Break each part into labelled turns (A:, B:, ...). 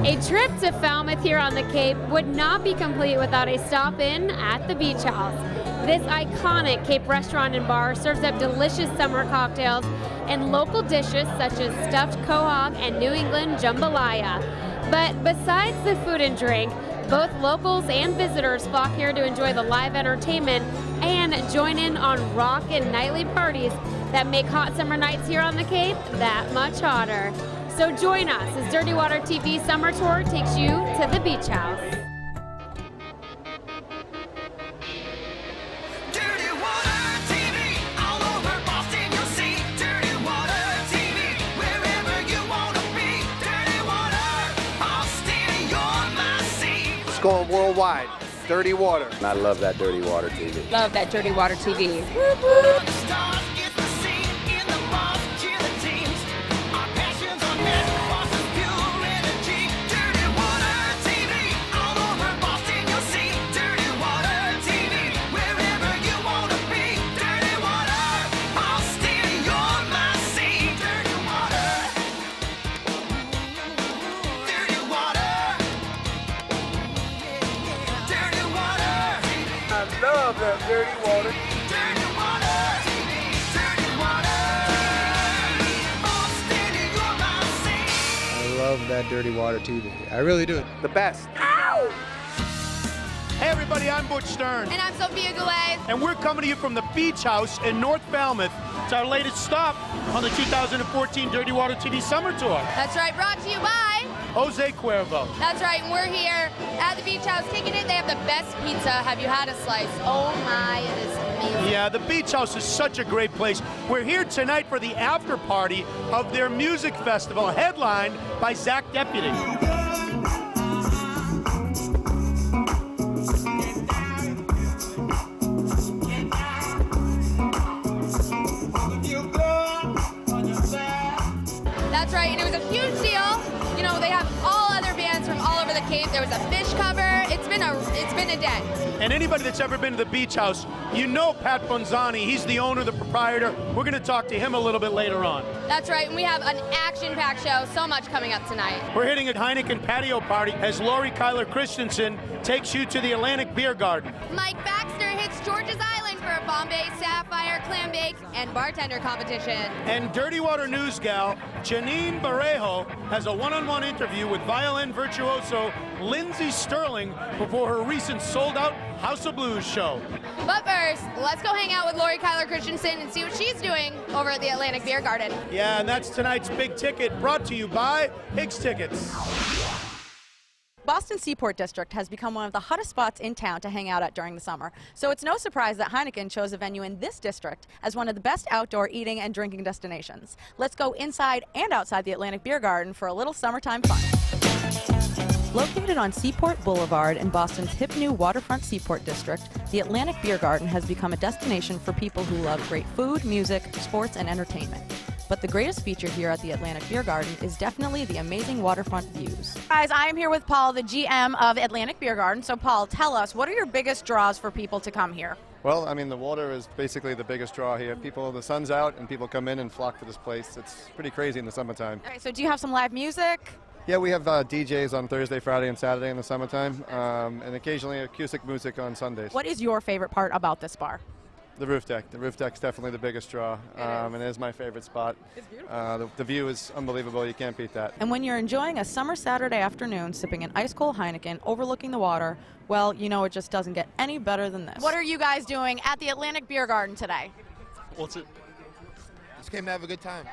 A: A trip to Falmouth here on the Cape would not be complete without a stop in at the Beach House. This iconic Cape restaurant and bar serves up delicious summer cocktails and local dishes such as stuffed quahog and New England jambalaya. But besides the food and drink, both locals and visitors flock here to enjoy the live entertainment and join in on rock and nightly parties that make hot summer nights here on the Cape that much hotter. So join us as Dirty Water TV Summer Tour takes you to the Beach House.
B: Dirty Water TV, all over Boston you'll see. Dirty Water TV, wherever you want to be. Dirty Water, Boston, you're my sea.
C: It's going worldwide. Dirty Water.
D: I love that Dirty Water TV.
E: Love that Dirty Water TV.
B: The stars get the scene in the bars, cheer the teams. Our passions are met, Boston's pure energy. Dirty Water TV, all over Boston you'll see. Dirty Water TV, wherever you want to be. Dirty Water, Boston, you're my sea. Dirty Water, Dirty Water, Dirty Water,
C: I love that Dirty Water.
B: Dirty Water, Dirty Water, Boston, you're my sea.
F: I love that Dirty Water TV. I really do.
C: The best.
G: Hey everybody, I'm Butch Stern,
E: And I'm Sophia Goulet.
G: and we're coming to you from the Beach House in North Falmouth. It's our latest stop on the 2014 Dirty Water TV Summer Tour.
E: That's right, brought to you by.
G: Jose Cuervo.
E: That's right, and we're here at the Beach House kicking it. They have the best pizza. Have you had a slice? Oh my, it is amazing.
G: Yeah, the Beach House is such a great place. We're here tonight for the after party of their music festival, headlined by Zach Deputy.
E: That's right, and it was a huge deal. You know, they have all other bands from all over the Cape. There was a fish cover. It's been a day.
G: And anybody that's ever been to the Beach House, you know Pat Bonzani. He's the owner, the proprietor. We're going to talk to him a little bit later on.
E: That's right, and we have an action-packed show. So much coming up tonight.
G: We're hitting a Heineken patio party as Lori Kyler Christensen takes you to the Atlantic Beer Garden.
E: Mike Baxter hits George's Island for a Bombay Sapphire Clam Bake and bartender competition.
G: And Dirty Water News gal Janine Barrejo has a one-on-one interview with violin virtuoso Lindsey Sterling before her recent sold-out House of Blues show.
E: But first, let's go hang out with Lori Kyler Christensen and see what she's doing over at the Atlantic Beer Garden.
G: Yeah, and that's tonight's big ticket, brought to you by Higgs Tickets.
H: Boston Seaport District has become one of the hottest spots in town to hang out at during the summer. So it's no surprise that Heineken chose a venue in this district as one of the best outdoor eating and drinking destinations. Let's go inside and outside the Atlantic Beer Garden for a little summertime fun. Located on Seaport Boulevard in Boston's hip new waterfront Seaport District, the Atlantic Beer Garden has become a destination for people who love great food, music, sports, and entertainment. But the greatest feature here at the Atlantic Beer Garden is definitely the amazing waterfront views. Guys, I am here with Paul, the GM of Atlantic Beer Garden. So Paul, tell us, what are your biggest draws for people to come here?
I: Well, I mean, the water is basically the biggest draw here. The sun's out and people come in and flock to this place. It's pretty crazy in the summertime.
H: Okay, so do you have some live music?
I: Yeah, we have DJs on Thursday, Friday, and Saturday in the summertime, and occasionally acoustic music on Sundays.
H: What is your favorite part about this bar?
I: The roof deck. The roof deck's definitely the biggest draw, and it is my favorite spot.
H: It's beautiful.
I: The view is unbelievable. You can't beat that.
H: And when you're enjoying a summer Saturday afternoon sipping an ice-cold Heineken overlooking the water, well, you know it just doesn't get any better than this. What are you guys doing at the Atlantic Beer Garden today?
F: What's it? Just came to have a good time.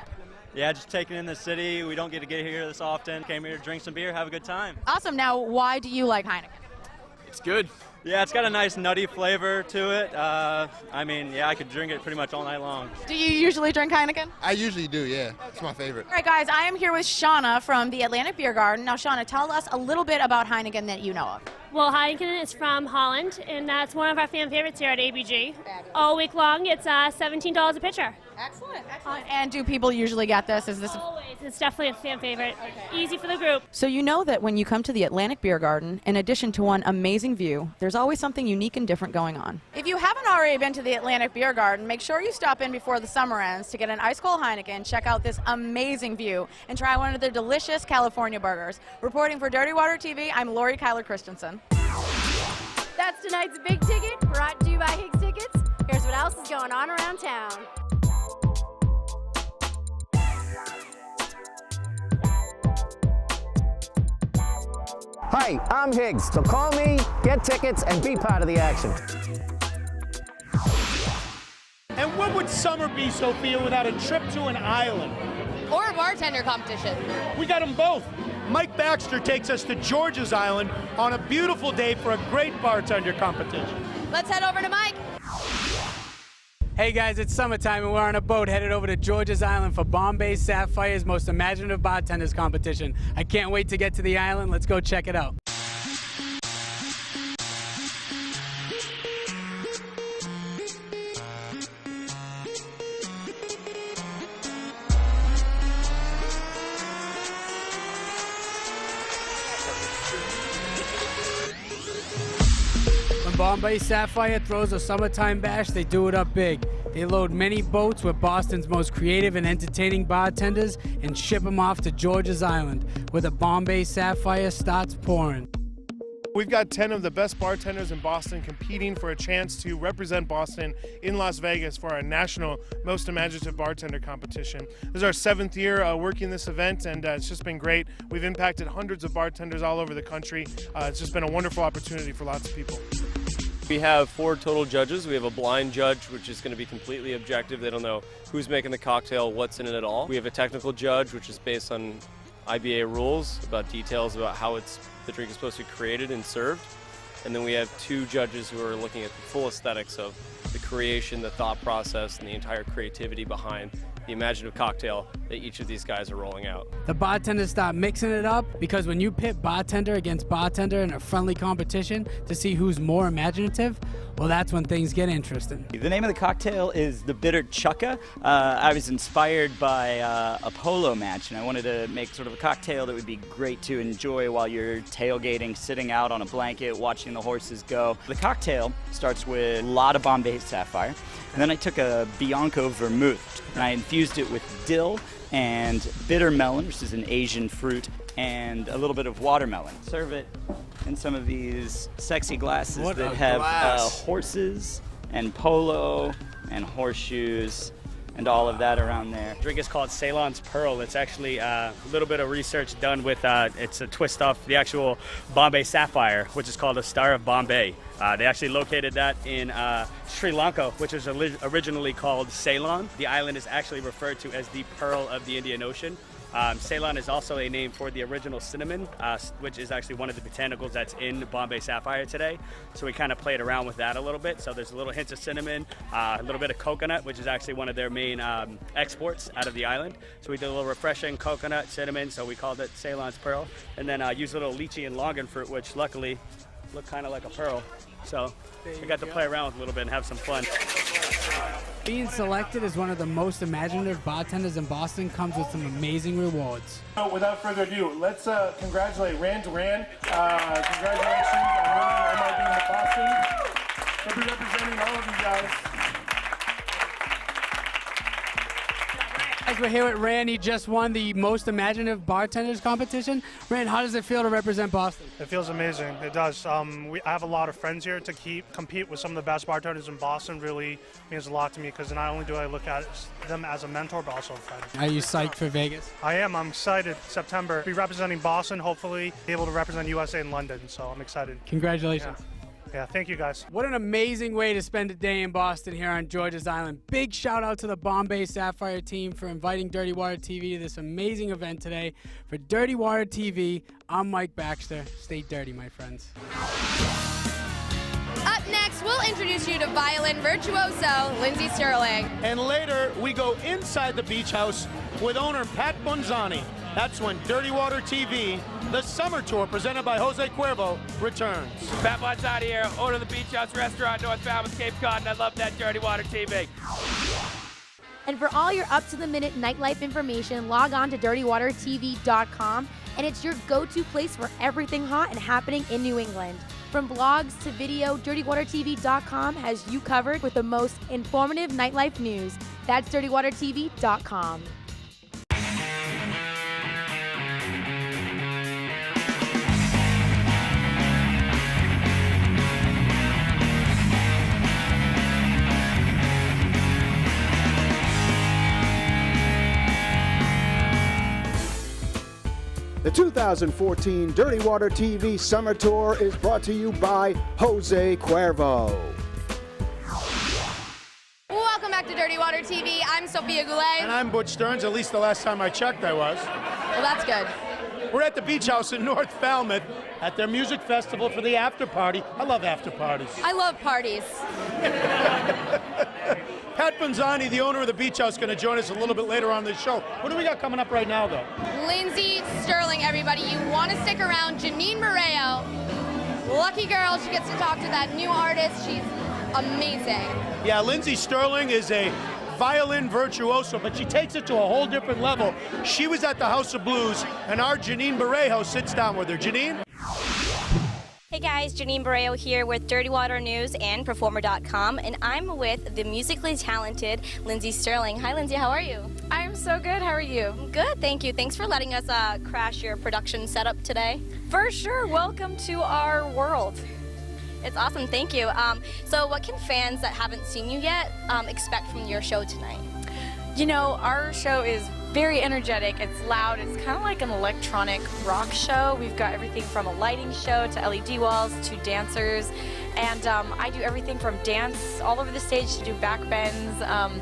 J: Yeah, just taking in the city. We don't get to get here this often. Came here to drink some beer, have a good time.
H: Awesome. Now, why do you like Heineken?
F: It's good.
J: Yeah, it's got a nice nutty flavor to it. I mean, yeah, I could drink it pretty much all night long.
H: Do you usually drink Heineken?
F: I usually do, yeah. It's my favorite.
H: All right, guys, I am here with Shauna from the Atlantic Beer Garden. Now, Shauna, tell us a little bit about Heineken that you know of.
A: Well, Heineken is from Holland, and that's one of our fan favorites here at ABG. All week long, it's $17 a pitcher.
H: Excellent, excellent. And do people usually get this? Is this
K: Always. It's definitely a fan favorite. Easy for the group.
H: So you know that when you come to the Atlantic Beer Garden, in addition to one amazing view, there's always something unique and different going on. If you haven't already been to the Atlantic Beer Garden, make sure you stop in before the summer ends to get an ice cold Heineken, check out this amazing view, and try one of their delicious California burgers. Reporting for Dirty Water TV, I'm Lori Kyler Christensen.
L: That's tonight's Big Ticket, brought to you by Higgs Tickets. Here's what else is going on around town.
M: Hi, I'm Higgs, so call me, get tickets, and be part of the action.
G: And what would summer be, Sophia, without a trip to an island?
E: Or a bartender competition.
G: We got them both. Mike Baxter takes us to George's Island on a beautiful day for a great bartender competition.
E: Let's head over to Mike.
N: Hey guys, it's summertime and we're on a boat headed over to George's Island for Bombay Sapphire's most imaginative bartenders competition. I can't wait to get to the island. Let's go check it out. When Bombay Sapphire throws a summertime bash, they do it up big. They load many boats with Boston's most creative and entertaining bartenders and ship them off to George's Island, where the Bombay Sapphire starts pouring.
O: We've got 10 of the best bartenders in Boston competing for a chance to represent Boston in Las Vegas for our national Most Imaginative Bartender competition. This is our 7th year working this event, and it's just been great. We've impacted hundreds of bartenders all over the country. It's just been a wonderful opportunity for lots of people.
D: We have 4 total judges. We have a blind judge, which is going to be completely objective. They don't know who's making the cocktail, what's in it at all. We have a technical judge, which is based on IBA rules about details about how the drink is supposed to be created and served. And then we have 2 judges who are looking at the full aesthetics of the creation, the thought process, and the entire creativity behind the imaginative cocktail that each of these guys are rolling out.
N: The bartenders start mixing it up because when you pit bartender against bartender in a friendly competition to see who's more imaginative, well, that's when things get interesting.
P: The name of the cocktail is the Bitter Chukka. I was inspired by a polo match, and I wanted to make sort of a cocktail that would be great to enjoy while you're tailgating, sitting out on a blanket, watching the horses go. The cocktail starts with a lot of Bombay Sapphire, and then I took a Bianco vermouth, and I infused it with dill and bitter melon, which is an Asian fruit, and a little bit of watermelon. Serve it in some of these sexy glasses that have horses and polo and horseshoes and all of that around there.
Q: The drink is called Ceylon's Pearl. It's actually a little bit of research done with, it's a twist off the actual Bombay Sapphire, which is called a Star of Bombay. They actually located that in Sri Lanka, which was originally called Ceylon. The island is actually referred to as the Pearl of the Indian Ocean. Ceylon is also a name for the original cinnamon, which is actually one of the botanicals that's in Bombay Sapphire today. So we kind of played around with that a little bit. So there's a little hint of cinnamon, a little bit of coconut, which is actually one of their main exports out of the island. So we did a little refreshing coconut, cinnamon, so we called it Ceylon's Pearl. And then used a little lychee and longan fruit, which luckily look kind of like a pearl. So we got to play around with a little bit and have some fun.
N: Being selected as one of the most imaginative bartenders in Boston comes with some amazing rewards.
O: So without further ado, let's congratulate Rand Duran. Congratulations on winning MIB in Boston. He'll be representing all of you guys.
N: Guys, we're here with Rand. He just won the Most Imaginative Bartenders competition. Rand, how does it feel to represent Boston?
R: It feels amazing. It does. I have a lot of friends here to compete with some of the best bartenders in Boston. Really means a lot to me because not only do I look at them as a mentor, but also a friend.
N: Are you psyched for Vegas?
R: I am. I'm excited. September, be representing Boston. Hopefully, be able to represent USA in London. So I'm excited.
N: Congratulations.
R: Yeah, thank you guys.
N: What an amazing way to spend a day in Boston here on George's Island. Big shout out to the Bombay Sapphire team for inviting Dirty Water TV to this amazing event today. For Dirty Water TV, I'm Mike Baxter. Stay dirty, my friends.
E: Up next, we'll introduce you to violin virtuoso Lindsey Sterling.
G: And later, we go inside the beach house with owner Pat Bonzani. That's when Dirty Water TV, the summer tour presented by Jose Cuervo, returns.
S: Pat Bonzani here, owner of the Beach House Restaurant, North Falmouth, Cape Cod, and I love that Dirty Water TV.
L: And for all your up-to-the-minute nightlife information, log on to dirtywatertv.com, and it's your go-to place for everything hot and happening in New England. From blogs to video, dirtywatertv.com has you covered with the most informative nightlife news. That's dirtywatertv.com.
S: The 2014 Dirty Water TV Summer Tour is brought to you by Jose Cuervo.
E: Welcome back to Dirty Water TV. I'm Sophia Goulet.
G: And I'm Butch Stearns. At least the last time I checked, I was.
E: Well, that's good.
G: We're at the Beach House in North Falmouth at their music festival for the after party. I love after parties.
E: I love parties.
G: Pat Bonzani, the owner of the Beach House, going to join us a little bit later on the show. What do we got coming up right now, though?
E: Lindsay Sterling, everybody. You want to stick around. Janine Moreo. Lucky girl. She gets to talk to that new artist. She's amazing.
G: Yeah, Lindsay Sterling is a violin virtuoso, but she takes it to a whole different level. She was at the House of Blues, and our Janine Barrejo sits down with her. Janine?
T: Hey guys, Janine Barrejo here with Dirty Water News and Performer.com, and I'm with the musically talented Lindsay Sterling. Hi Lindsay, how are you?
U: I'm so good, how are you?
T: Good, thank you. Thanks for letting us crash your production setup today.
U: For sure, welcome to our world.
T: It's awesome, thank you. So what can fans that haven't seen you yet expect from your show tonight?
U: You know, our show is very energetic, it's loud, it's kind of like an electronic rock show. We've got everything from a lighting show to LED walls to dancers, and I do everything from dance all over the stage to do back bends, and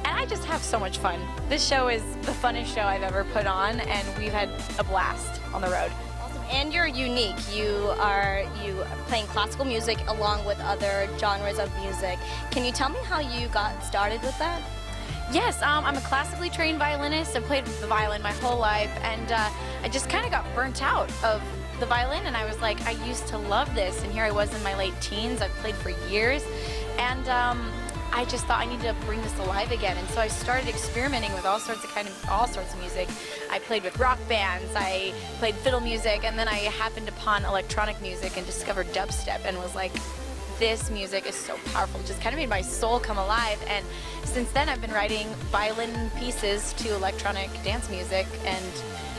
U: I just have so much fun. This show is the funnest show I've ever put on, and we've had a blast on the road.
T: Awesome. And you're unique. You are playing classical music along with other genres of music. Can you tell me how you got started with that?
U: Yes, I'm a classically trained violinist. I've played the violin my whole life, and I just kind of got burnt out of the violin, and I was like, I used to love this, and here I was in my late teens. I've played for years, and I just thought I needed to bring this alive again, and so I started experimenting with all sorts of music. I played with rock bands, I played fiddle music, and then I happened upon electronic music and discovered dubstep, and was like, this music is so powerful. It just kind of made my soul come alive, and since then I've been writing violin pieces to electronic dance music, and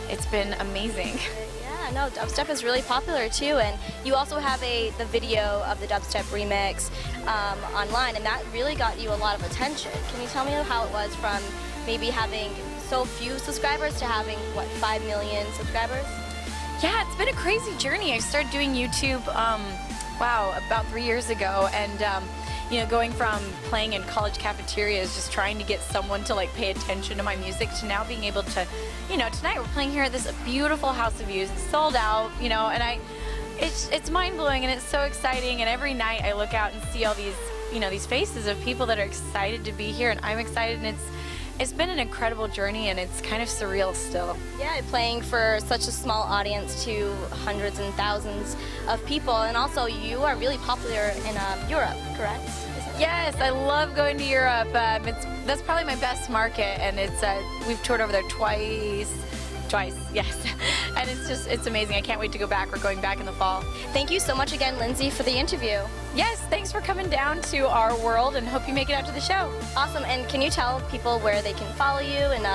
U: it's been amazing.
T: Yeah, no, dubstep is really popular too, and you also have the video of the dubstep remix online, and that really got you a lot of attention. Can you tell me how it was from maybe having so few subscribers to having, what, 5 million subscribers?
U: Yeah, it's been a crazy journey. I started doing YouTube about 3 years ago, and you know, going from playing in college cafeterias, just trying to get someone to like pay attention to my music, to now being able to, you know, tonight we're playing here at this beautiful House of Views, it's sold out, you know, and it's mind-blowing, and it's so exciting, and every night I look out and see all these, you know, these faces of people that are excited to be here, and I'm excited, and it's been an incredible journey, and it's kind of surreal still.
T: Yeah, playing for such a small audience to hundreds and thousands of people, and also you are really popular in Europe, correct?
U: Yes, I love going to Europe. That's probably my best market, and we've toured over there twice, yes. And it's amazing. I can't wait to go back. We're going back in the fall.
T: Thank you so much again, Lindsay, for the interview.
U: Yes, thanks for coming down to our world, and hope you make it out to the show.
T: Awesome, and can you tell people where they can follow you and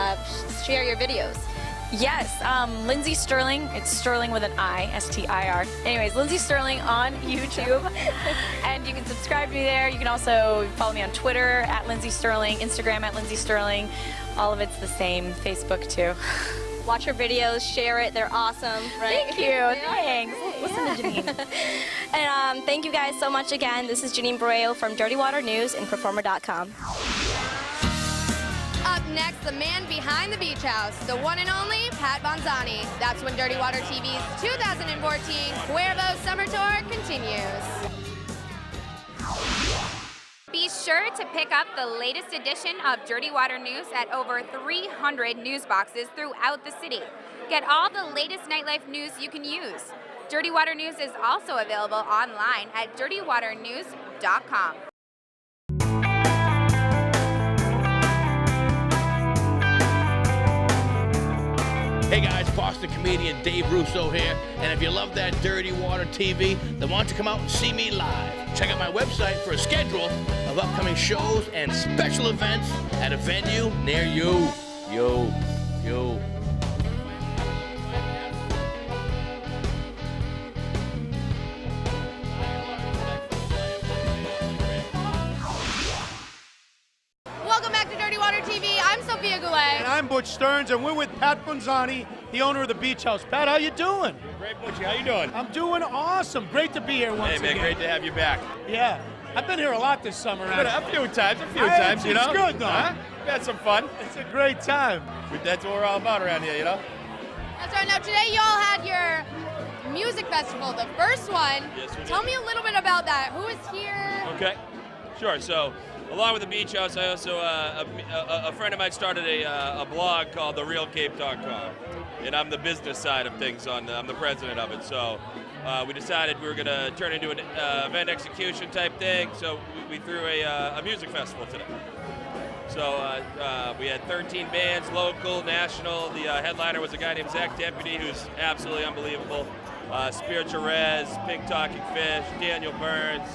T: share your videos?
U: Yes, Lindsay Sterling. It's Sterling with an I, S-T-I-R. Anyways, Lindsay Sterling on YouTube, and you can subscribe to me there. You can also follow me on Twitter at Lindsay Sterling, Instagram at Lindsay Sterling. All of it's the same. Facebook too.
T: Watch her videos, share it. They're awesome, right?
U: Thank you. Thanks. Listen to Janine.
T: And thank you guys so much again. This is Janine Barrejo from Dirty Water News and Performer.com.
E: Up next, the man behind the Beach House, the one and only Pat Bonzani. That's when Dirty Water TV's 2014 Cuervo Summer Tour continues.
V: Be sure to pick up the latest edition of Dirty Water News at over 300 news boxes throughout the city. Get all the latest nightlife news you can use. Dirty Water News is also available online at dirtywaternews.com.
B: Hey guys, Boston comedian Dave Russo here, and if you love that Dirty Water TV, then why don't you come out and see me live? Check out my website for a schedule of upcoming shows and special events at a venue near you. Yo.
E: Welcome back to Dirty Water TV. I'm Sophia Goulet.
G: And I'm Butch Stearns, and we're with Pat Bonzani, the owner of the Beach House. Pat, how you doing?
C: Great, Butchie. How you doing?
G: I'm doing awesome. Great to be here once again.
C: Hey, man, great to have you back.
G: Yeah. I've been here a lot this summer.
C: A few times, you know?
G: It's good, though.
C: Huh? We had some fun.
G: It's a great time.
C: That's what we're all about around here, you know?
E: That's right. Now, today you all had your music festival, the first one.
C: Yes, we did.
E: Tell me a little bit about that. Who is here?
C: Okay. Sure. So, along with the Beach House, I also, a friend of mine started a blog called TheRealCape.com. And I'm the business side of things. I'm the president of it. So, we decided we were going to turn into an event execution type thing. So, we threw a music festival today. So we had 13 bands, local, national. The headliner was a guy named Zach Deputy, who's absolutely unbelievable. Spiritual Rez, Pink Talking Fish, Daniel Burns,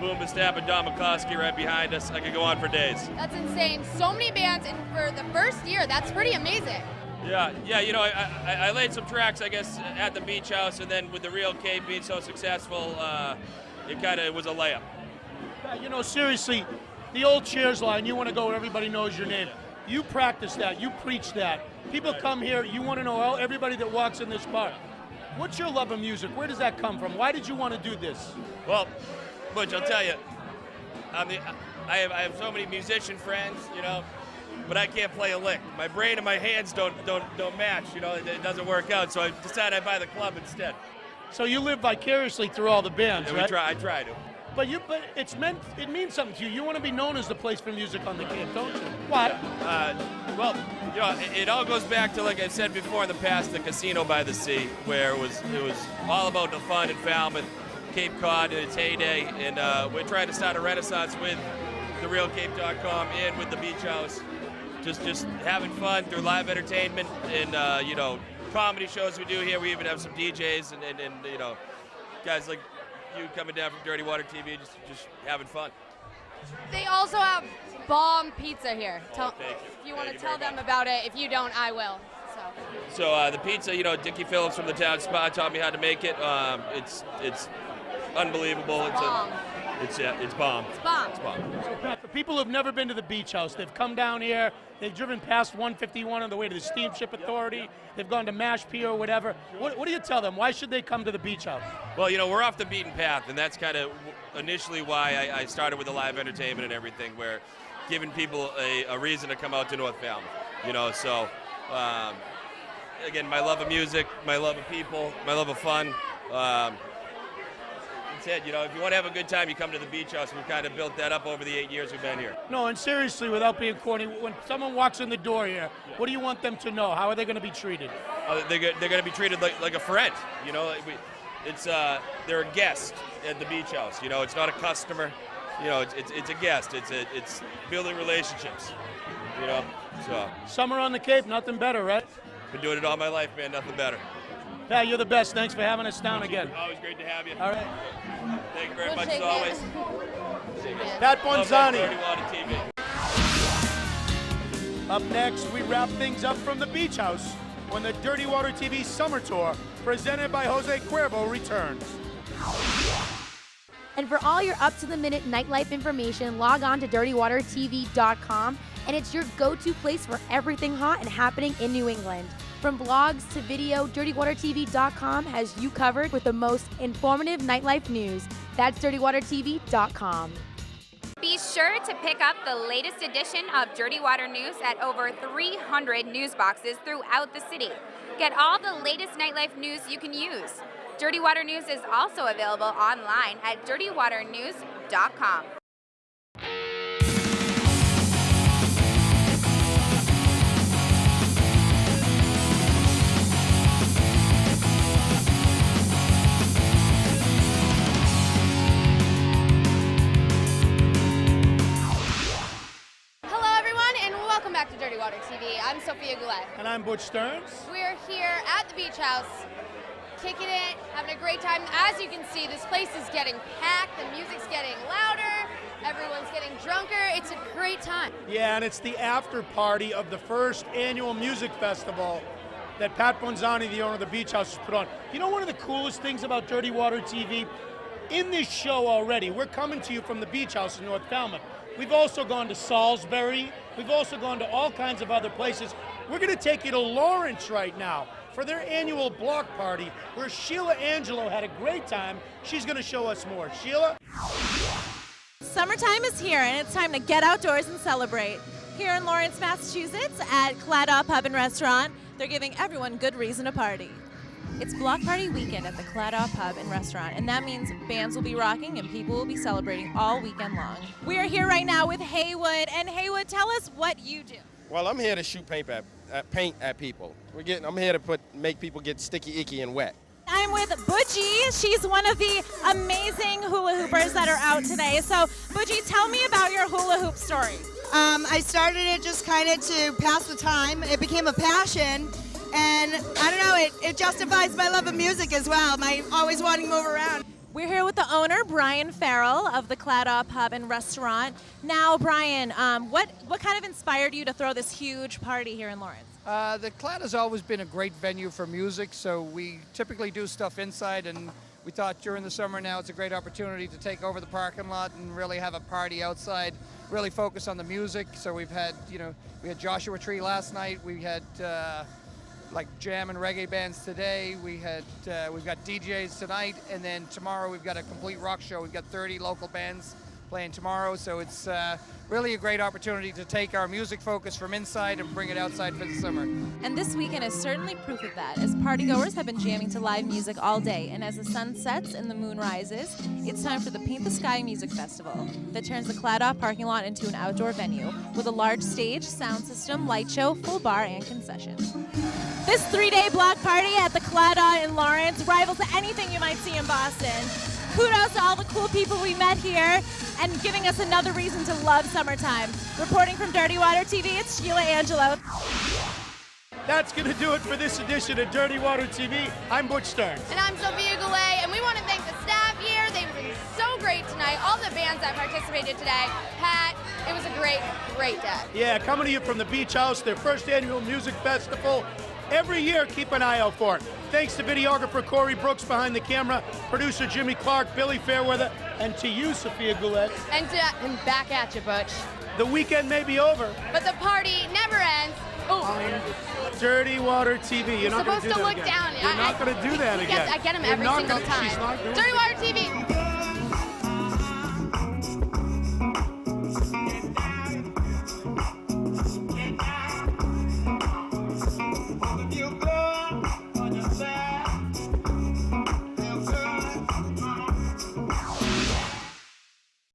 C: Boom Bastab, and Don McCoskey right behind us. I could go on for days.
E: That's insane. So many bands, and for the first year, that's pretty amazing.
C: Yeah. You know, I laid some tracks, I guess, at the Beach House, and then with the Real Cape being so successful, it kind of was a layup.
G: You know, seriously, the old Cheers line, you want to go where everybody knows your name. You practice that. You preach that. People come here. You want to know everybody that walks in this bar. What's your love of music? Where does that come from? Why did you want to do this?
C: Well, Butch, I'll tell you, I have so many musician friends, you know, but I can't play a lick. My brain and my hands don't match, you know, it doesn't work out, so I decided I'd buy the club instead.
G: So you live vicariously through all the bands,
C: Yeah,
G: right?
C: I try to.
G: But it means something to you. You want to be known as the place for music on the Cape, don't you? Why?
C: Well, you know, it all goes back to, like I said before in the past, the Casino by the Sea, where it was all about the fun in Falmouth, Cape Cod in its heyday, and we're trying to start a renaissance with TheRealCape.com and with the Beach House, just having fun through live entertainment and you know, comedy shows we do here. We even have some DJs and you know, guys like you coming down from Dirty Water TV, just having fun.
E: They also have bomb pizza here.
C: Thank you.
E: If you want to tell them about it. If you don't, I will.
C: So the pizza, you know, Dickie Phillips from the Town Spa taught me how to make it. It's unbelievable. It's bomb. It's bomb.
E: It's bomb.
C: It's bomb.
G: So, Pat, for people who've never been to the Beach House, they've come down here, they've driven past 151 on the way to the Steamship Authority, they've gone to Mashpee or whatever. What do you tell them? Why should they come to the Beach House?
C: Well, you know, we're off the beaten path, and that's kind of initially why I started with the live entertainment and everything, where giving people a reason to come out to North Falmouth. You know, so again, my love of music, my love of people, my love of fun. That's it. You know, if you want to have a good time, you come to the Beach House. We've kind of built that up over the 8 years we've been here.
G: No, and seriously, without being corny, when someone walks in the door here, what do you want them to know? How are they going to be treated?
C: They're going to be treated like a friend. You know, they're a guest at the Beach House. You know, it's not a customer. You know, it's a guest. It's building relationships. You know, so.
G: Summer on the Cape, nothing better, right?
C: Been doing it all my life, man. Nothing better.
G: Pat, you're the best. Thanks for having us down again.
C: Always great to have you.
G: All right.
C: Thank you very much, as always.
G: Pat Bonzani.
C: Dirty Water TV.
G: Up next, we wrap things up from the Beach House when the Dirty Water TV Summer Tour, presented by Jose Cuervo, returns.
L: And for all your up-to-the-minute nightlife information, log on to DWTV.com, and it's your go-to place for everything hot and happening in New England. From blogs to video, DirtyWaterTV.com has you covered with the most informative nightlife news. That's DirtyWaterTV.com.
V: Be sure to pick up the latest edition of Dirty Water News at over 300 news boxes throughout the city. Get all the latest nightlife news you can use. Dirty Water News is also available online at DirtyWaterNews.com.
E: Hello, everyone, and welcome back to Dirty Water TV. I'm Sophia Goulet.
G: And I'm Butch Stearns.
E: We're are here at the Beach House, kicking it, having a great time. As you can see, this place is getting packed, the music's getting louder, everyone's getting drunker. It's a great time.
G: Yeah, and it's the after party of the first annual music festival that Pat Bonzani, the owner of the Beach House, has put on. You know, one of the coolest things about Dirty Water TV, in this show already, we're coming to you from the Beach House in North Falmouth. We've also gone to Salisbury. We've also gone to all kinds of other places. We're going to take you to Lawrence right now for their annual block party, where Sheila Angelo had a great time. She's going to show us more. Sheila?
I: Summertime is here, and it's time to get outdoors and celebrate. Here in Lawrence, Massachusetts, at Claddagh Pub and Restaurant, they're giving everyone good reason to party. It's Block Party weekend at the Claddagh Pub and Restaurant, and that means bands will be rocking and people will be celebrating all weekend long. We are here right now with Haywood, and Haywood, tell us what you do.
J: Well, I'm here to shoot paint at people. I'm here to make people get sticky, icky, and wet.
I: I'm with Budgie. She's one of the amazing hula hoopers that are out today. So, Budgie, tell me about your hula hoop story.
W: I started it just kind of to pass the time. It became a passion, and I don't know, it justifies my love of music as well, my always wanting to move around.
I: We're here with the owner, Brian Farrell of the Claddagh Pub and Restaurant. Now, Brian, what kind of inspired you to throw this huge party here in Lawrence?
X: The Claddaugh's always been a great venue for music, so we typically do stuff inside, and we thought during the summer now it's a great opportunity to take over the parking lot and really have a party outside, really focus on the music. So we've had, we had Joshua Tree last night, we had like jam and reggae bands today, we've got DJs tonight, and then tomorrow we've got a complete rock show. We've got 30 local bands playing tomorrow, so it's really a great opportunity to take our music focus from inside and bring it outside for the summer.
I: And this weekend is certainly proof of that, as partygoers have been jamming to live music all day, and as the sun sets and the moon rises, it's time for the Paint the Sky Music Festival that turns the Claddagh parking lot into an outdoor venue with a large stage, sound system, light show, full bar, and concession. This 3-day block party at the Claddagh in Lawrence rivals anything you might see in Boston. Kudos to all the cool people we met here and giving us another reason to love summertime. Reporting from Dirty Water TV, it's Sheila Angelo.
G: That's going to do it for this edition of Dirty Water TV. I'm Butch Stearns.
E: And I'm Sophia Goulet, and we want to thank the staff here. They've been so great tonight. All the bands that participated today. Pat, it was a great, great day.
G: Yeah, coming to you from the Beach House, their first annual music festival. Every year, keep an eye out for it. Thanks to videographer Corey Brooks behind the camera, producer Jimmy Clark, Billy Fairweather, and to you, Sophia Goulet.
E: And back at you, Butch.
G: The weekend may be over,
E: but the party never ends.
G: Dirty Water TV. You're not going to do that again.
E: Look down.
G: You're not going to do that again.
E: I get him every single time. Dirty Water TV.